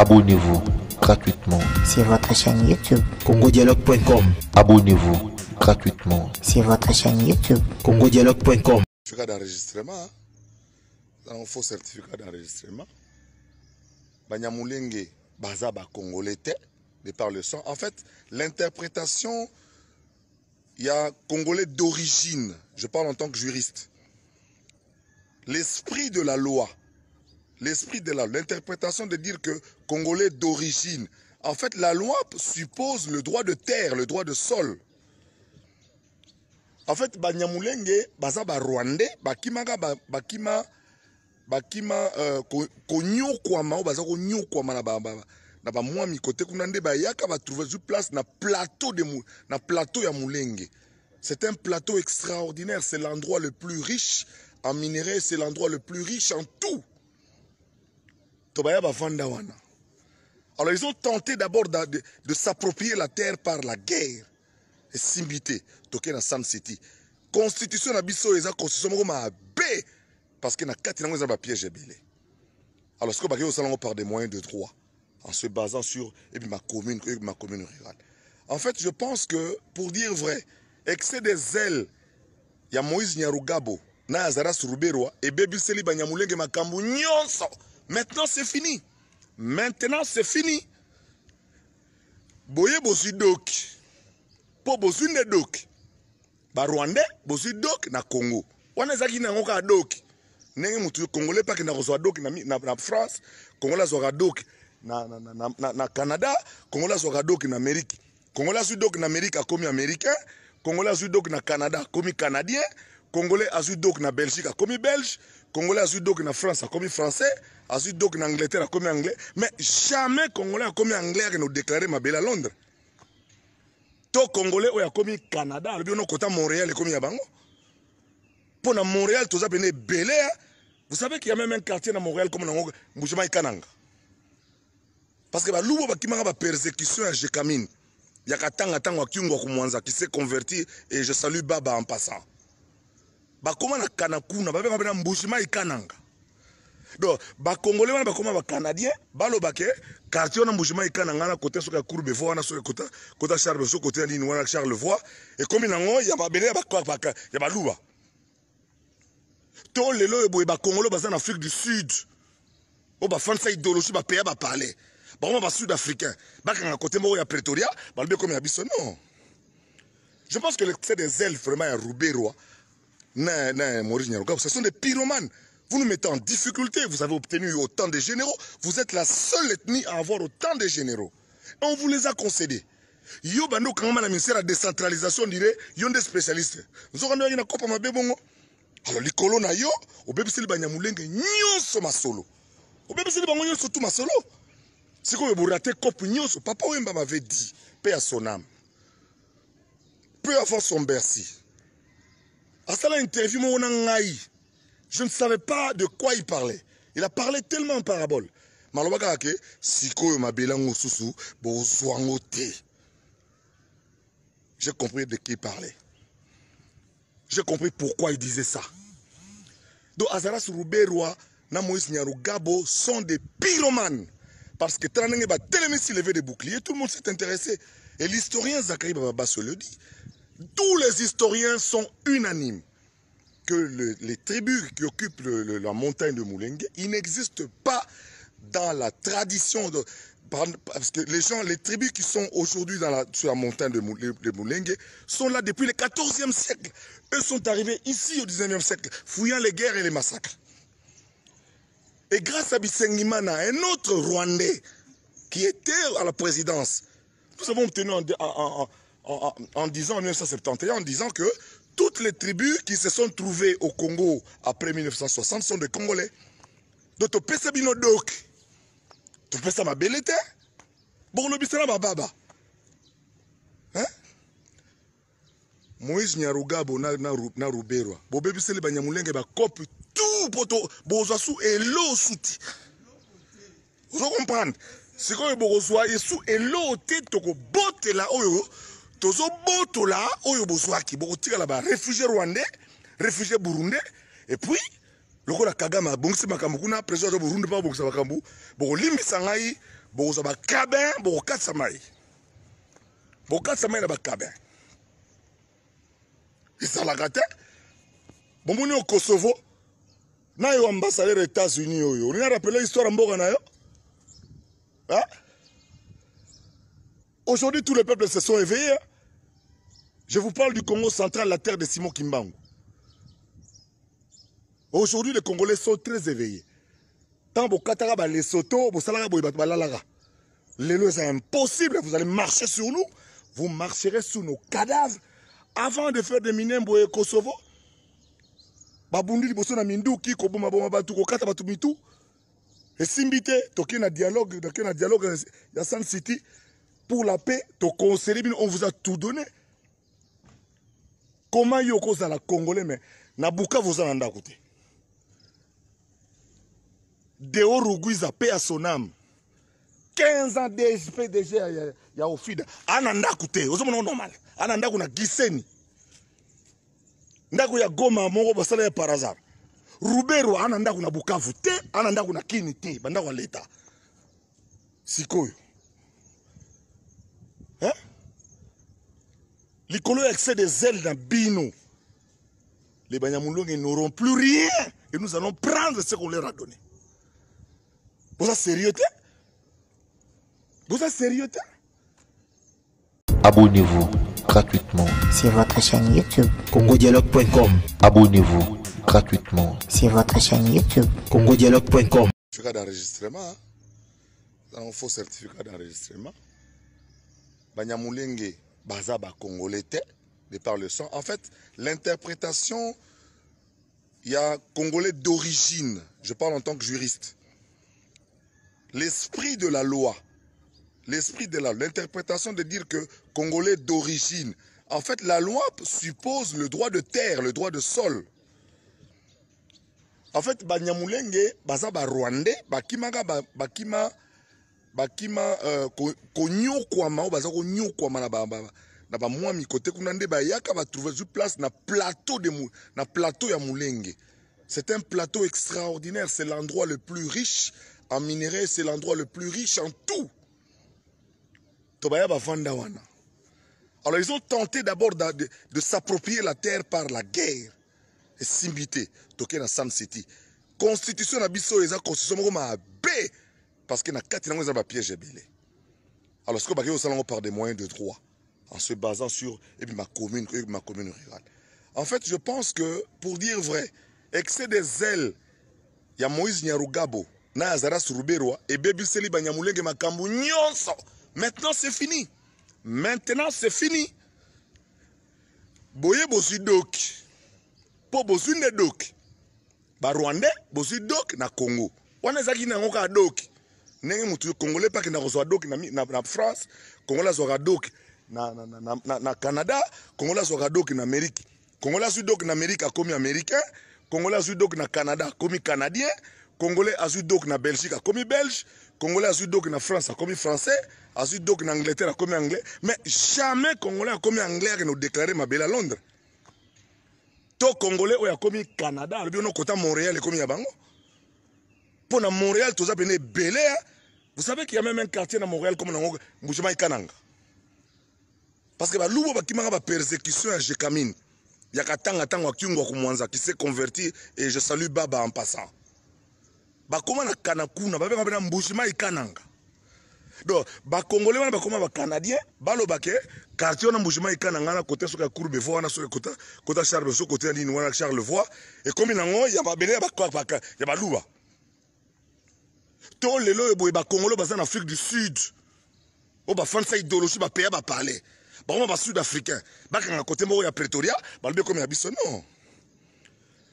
Abonnez-vous gratuitement sur votre chaîne YouTube congodialogue.com. Abonnez-vous gratuitement sur votre chaîne YouTube congodialogue.com. Certificat d'enregistrement. Un faux certificat d'enregistrement. Banyamulenge Bazaba Congolais de par le son. En fait, l'interprétation, il y a Congolais d'origine. Je parle en tant que juriste. L'esprit de la loi. L'esprit de l'interprétation de dire que Congolais d'origine. En fait, la loi suppose le droit de terre, le droit de sol. En fait, Banyamulenge, Bazaba Rwandais, Bakima konyokwama ou baza konyokwama na ba mwami côté kunande ba yaka ba trouver sur place na plateau ya Mulenge. C'est un plateau extraordinaire, c'est l'endroit le plus riche en minerais, c'est l'endroit le plus riche en tout. Tobaya ba vanda wana. Alors ils ont tenté d'abord de s'approprier la terre par la guerre. Et simbité, toké na San City. Constitution na biso eza constitution moko mabe. Parce que na kati nango eza ba piège ebele. Alors ce que baki osalango par des moyens de droit en se basant sur ma commune rurale. En fait, je pense que pour dire vrai, excès des ailes ya Moïse Nyarugabo na Azaras Ruberwa et bebiseli Banyamulenge makambu nyonso. Maintenant c'est fini. Maintenant c'est fini. Boye bosu dok. Po bosu ne dok. Ba Rwandais bosu dok na Congo. Wana zaki na ngoka dok. Nenge mutu Congolais pas que na reçoit dok na France, Congolais soit dok na Canada, Congolais soit dok na Amérique. Congolais soit dok na Amérique comme américain, Congolais soit dok na Canada comme canadien, Congolais soit dok na Belgique comme belge, Congolais soit dok na France comme français, soit dok na Angleterre comme anglais, mais jamais Congolais comme anglais qui nous déclarer ma belle à Londres. To Congolais ou comme Canada, le bien côté Montréal comme yabango. Pour Montréal, tout ça est belé. Vous savez qu'il y a même un quartier dans Montréal comme dans Mouchema Ikananga. Parce que l'oubo qui m'a persécution à Jekamine. Il y a Katanga Tango Kyungo Kumwanza qui s'est converti et je salue Baba en passant. Comment na Kanakuna, Baba na Mouchema Ikananga. Donc, Congolais, comment Canadien, Balo Baké, quartier na Mouchema Ikananga na côté sur la cour de voix, na sur côté Charles sur côté de Charlevoix et comme il y a pas belé, il y a pas louba. Tous les lois de Congolais sont en Afrique du Sud. On va faire cette idéologie, on va payer, on va parler. On va sud-africain. À côté de Pretoria, on va comme Abisso. Non. Je pense que c'est des elfes vraiment à Roubaix-Roi. Ce sont des pyromanes. Vous nous mettez en difficulté. Vous avez obtenu autant de généraux. Vous êtes la seule ethnie à avoir autant de généraux. Et on vous les a concédés. Yo bando quand même la ministère de la décentralisation dirait ils ont des spécialistes. Nous avons une copa ma bébongo. Alors les colons yo, au bébé c'est Banyamulenge nyonso masolo. Au bébé c'est bango nyonso tout masolo. C'est comme vous ratez cop nyonso. Papa Wemba m'avait dit, paix à son âme. Peu avoir son Bercy. À ça l'interview mon ngai. Je ne savais pas de quoi il parlait. Il a parlé tellement en parabole. Malobaka ke siko mabelango susu bo zwangote. J'ai compris de qui il parlait. J'ai compris pourquoi il disait ça. Donc Azaras Ruberwa, na Moïse Nyarugabo sont des pyromanes. Parce que Tranenge va tellement s'élever des boucliers, tout le monde s'est intéressé. Et l'historien Zachary Baba se le dit. Tous les historiens sont unanimes que les tribus qui occupent la montagne de Mulenge, ils n'existent pas dans la tradition de... Parce que les tribus qui sont aujourd'hui sur la montagne de Mulenge sont là depuis le 14e siècle. Eux sont arrivés ici au 19e siècle, fouillant les guerres et les massacres. Et grâce à Bisengimana, un autre Rwandais qui était à la présidence, nous avons obtenu en disant, en 1971, en disant que toutes les tribus qui se sont trouvées au Congo après 1960 sont des Congolais. Donc, tu peux savoir tu fais ça ma belle était. Bon, le bisera ma baba. Hein? Moïse Nyarugabo na Ruberwa. Bo bébé c'est le Banyamulenge ba copie tout poto bozasu et l'eau souti. Vous comprenez? C'est quand bozoa et sous et l'eau tête toko botte là oyo. Tozo botte là oyo bozoa ki bo tika là ba réfugié rwandais, réfugié burundais et puis lokola Kagame bongisi makambo kuna président de Burundi pa bongisa makambo bo limbisa ngai boza ba cabin bokatsa mai na ba cabin esalaka te bomoni au Kosovo na yo ambassadeur des États-Unis oyo on a rappelé l'histoire mboka na yo hein? Aujourd'hui tous les peuples se sont éveillés. Je vous parle du Congo central, la terre de Simon Kimbangu. Aujourd'hui les Congolais sont très éveillés. Tant bokataka ba Lesotho bosalaka boy bat balalaga. Lelo c'est impossible, vous allez marcher sur nous, vous marcherez sur nos cadavres avant de faire des minembo et Kosovo. Babundi liboso na minduki ko boma batu ko kata batu mitu. Et simbite toke na dialogue ya Sun City pour la paix, to conseiller on vous a tout donné. Comment yoko za la Congolais mais na buka vous en anda côté. Deo Rugwiza paix à son âme. 15 ans PDG ya Ofida. Ananda côté, ozomo normal. Ananda kuna giseni. Ndako ya Goma moko basala ya par hasard. Rubero ananda kuna Bukavu te, ananda kuna Kini te, banda kwa leta. Sikoyo. Hein? Likolo excès des ailes dans Bino. Les Banyamulongs n'auront plus rien et nous allons prendre ce qu'on leur a donné. Vous êtes sérieux? Vous êtes sérieux? Abonnez-vous gratuitement. Sur votre chaîne YouTube. congodialogue.com. Abonnez-vous gratuitement. Sur votre chaîne YouTube. congodialogue.com. Certificat d'enregistrement. Nous avons un faux certificat d'enregistrement. Banyamulenge Bazaba Congolais de par le sang. En fait, l'interprétation, il y a Congolais d'origine. Je parle en tant que juriste. L'esprit de la loi. L'esprit de l'interprétation de dire que Congolais d'origine. En fait, la loi suppose le droit de terre, le droit de sol. En fait, Banyamulenge, Bazaba Rwandais, Bakima konyokwama baza konyokwama na ba mwami côté kunande ba yaka ba trouver sur place na plateau ya Mulenge. C'est un plateau extraordinaire, c'est l'endroit le plus riche en minerais, c'est l'endroit le plus riche en tout. Tobaya ba vanda wana. Alors ils ont tenté d'abord de s'approprier la terre par la guerre. Et simbité toke na Sun City. Constitution na biso eza constitution moko mabe. Parce que na kati nango eza ba piège belé. Alors ce que ba ko par des moyens de droit en se basant sur ma commune rurale. En fait, je pense que pour dire vrai, excès des ailes ya Moïse Nyarugabo na Azaras Ruberwa et bebiseli Banyamulenge makambu nyonso. Maintenant c'est fini. Maintenant c'est fini. Boye bosi dok. Po bosi ne dok. Ba Rwandais bosi dok na Congo. Wana zaki na ngoka dok. Nenge mutu Congolais pas na reçoit dok na France, Congolais soit dok na Canada, Congolais soit dok na Amérique. Congolais soit dok na Amérique comme américain, Congolais soit dok na Canada comme canadien, Congolais soit dok na Belgique comme belge, Congolais soit dok na France comme français, soit dok na Angleterre comme anglais, mais jamais Congolais comme anglais qui nous déclarer ma belle à Londres. To Congolais ou comme Canada, le bien au côté Montréal comme yabango. Pour Montréal, tout ça est belé. Vous savez qu'il y a même un quartier dans Montréal comme dans Mouchima Kananga. Parce que l'oubo qui m'a persécution à Jekamine. Il y a Katanga Tango Kyungo Kumwanza qui s'est converti et je salue Baba en passant. Comment na Kanakuna, Baba na Mouchima Kananga. Donc, Congolais, comment Canadien, Balo Baké, quartier na Mouchima Kananga na côté sur la cour Bevo, na sur côté Charles sur côté de Charlevoix et comme il y a belé il y a Louba. Tous les lois de Congolais en Afrique du Sud. On va faire cette idéologie, on va payer, on va parler. On va sud-africain. À côté de Pretoria, on va comme non.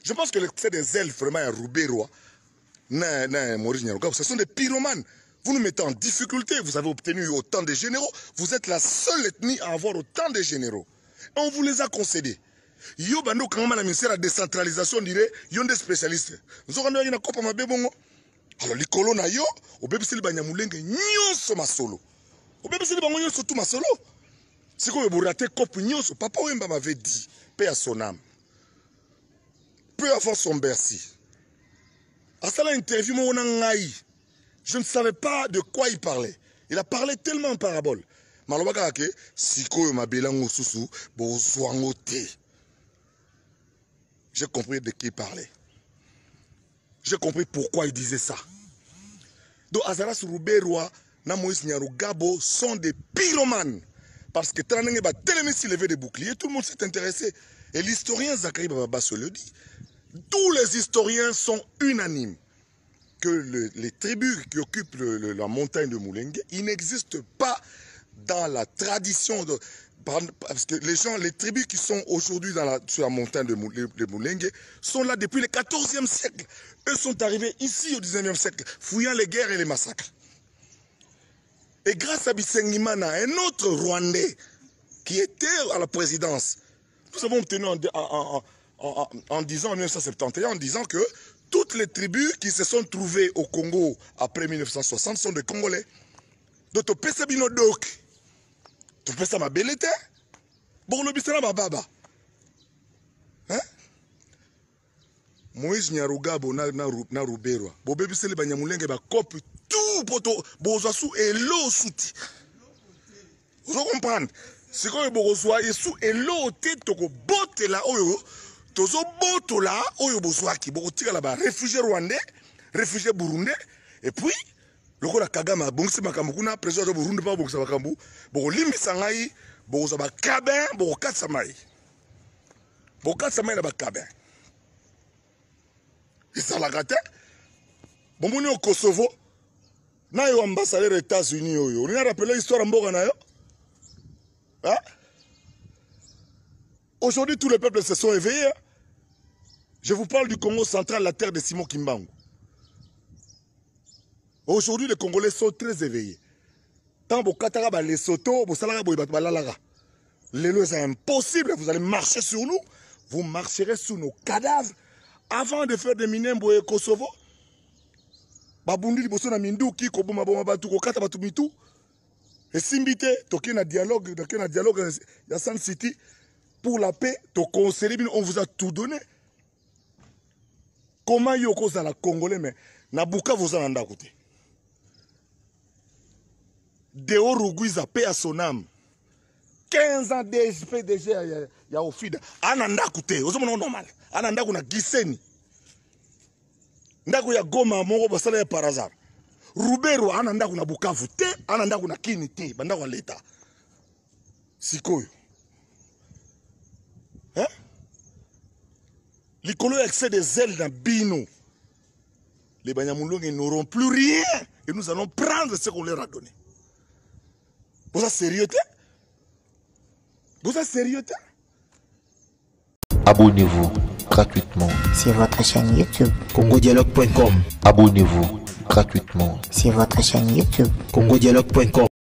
Je pense que c'est des ailes vraiment à Rubero. Ce sont des pyromanes. Vous nous mettez en difficulté. Vous avez obtenu autant de généraux. Vous êtes la seule ethnie à avoir autant de généraux. Et on vous les a concédés. Yo bando quand même la ministère de la décentralisation dirait, yo des spécialistes. Nous avons une copa ma bébongo. Alors les colons yo, au bébé c'est le Banyamulenge nyonso masolo. Au bébé c'est le bango nyonso tout masolo. C'est comme vous ratez cop nyonso. Papa Wemba m'avait dit, paix à son âme. Peu avant son Bercy. À ça l'interview mon ngai. Je ne savais pas de quoi il parlait. Il a parlé tellement en parabole. J'ai compris de qui il parlait. J'ai compris pourquoi il disait ça. Donc Azaras Rouberwa na Moïse Nyarugabo sont des pyromanes. Parce que Tranenge va tellement s'élever des boucliers, tout le monde s'est intéressé. Et l'historien Zachary Baba se le dit. Tous les historiens sont unanimes que les tribus qui occupent la montagne de Moulengue, ils n'existent pas dans la tradition de... Parce que les tribus qui sont aujourd'hui sur la montagne de Moulengue sont là depuis le 14e siècle. Eux sont arrivés ici au 19e siècle, fouillant les guerres et les massacres. Et grâce à Bisengimana, un autre Rwandais qui était à la présidence, nous avons obtenu en disant, en 1971, en disant que toutes les tribus qui se sont trouvées au Congo après 1960 sont des Congolais. Donc, tu peux savoir tu peux savoir ma belle terre. Bon, le bisera ma baba. Hein? Moïse Nyarugabo na Rouberwa. Bo bébé c'est le banyamulenge ba cop tout poto bozasu et l'eau souti. Vous comprenez? C'est quand bozwa et sous et l'eau tête to botte là oyo. Tozo boto là oyo bozwa ki bo tika là ba réfugié rwandais, réfugié burundais et puis lokola Kagame bongisi makambo kuna président de Burundi pa bongisa makambo bo limbisa ngai bo za ba kabin bo katsa mai. Bo katsa mai na ba kabin. Ezalaka te bomoni au Kosovo na yo ambassadeur des États-Unis oyo on a rappelé l'histoire mboka na yo. Hein? Aujourd'hui tous les peuples se sont éveillés. Je vous parle du Congo central, la terre de Simon Kimbangu. Aujourd'hui les Congolais sont très éveillés. Tant que Katara ba Lesotho, bo salaka boy ba lalaga. Lelo c'est impossible, vous allez marcher sur nous, vous marcherez sur nos cadavres. Avant de faire des Minembwe et Kosovo, babundi liboso na minduki ko boma boma batu ko kata batu mitu. Et simbite toki na dialogue ya Sun City pour la paix, to conseiller on vous a tout donné. Comment yoko za la Congolais mais na buka vous en anda côté. Deo Rugwiza paix à son âme. 15 ans PDG ya Ofida ananda côté, ozomona normal. Ananda kuna Giseni. Ndako ya Goma moko basala ya par hasard. Rouberwa ananda kuna Bukavu te, ananda kuna Kini te, bandako leta. Sikoyo. Hein? Likolo excès des ailes dans Bino. Les Banyamulongs n'auront plus rien et nous allons prendre ce qu'on leur a donné. Vous êtes sérieux? Vous êtes sérieux? Abonnez-vous gratuitement sur votre chaîne YouTube. congodialogue.com. Abonnez-vous gratuitement Sur votre chaîne YouTube. congodialogue.com.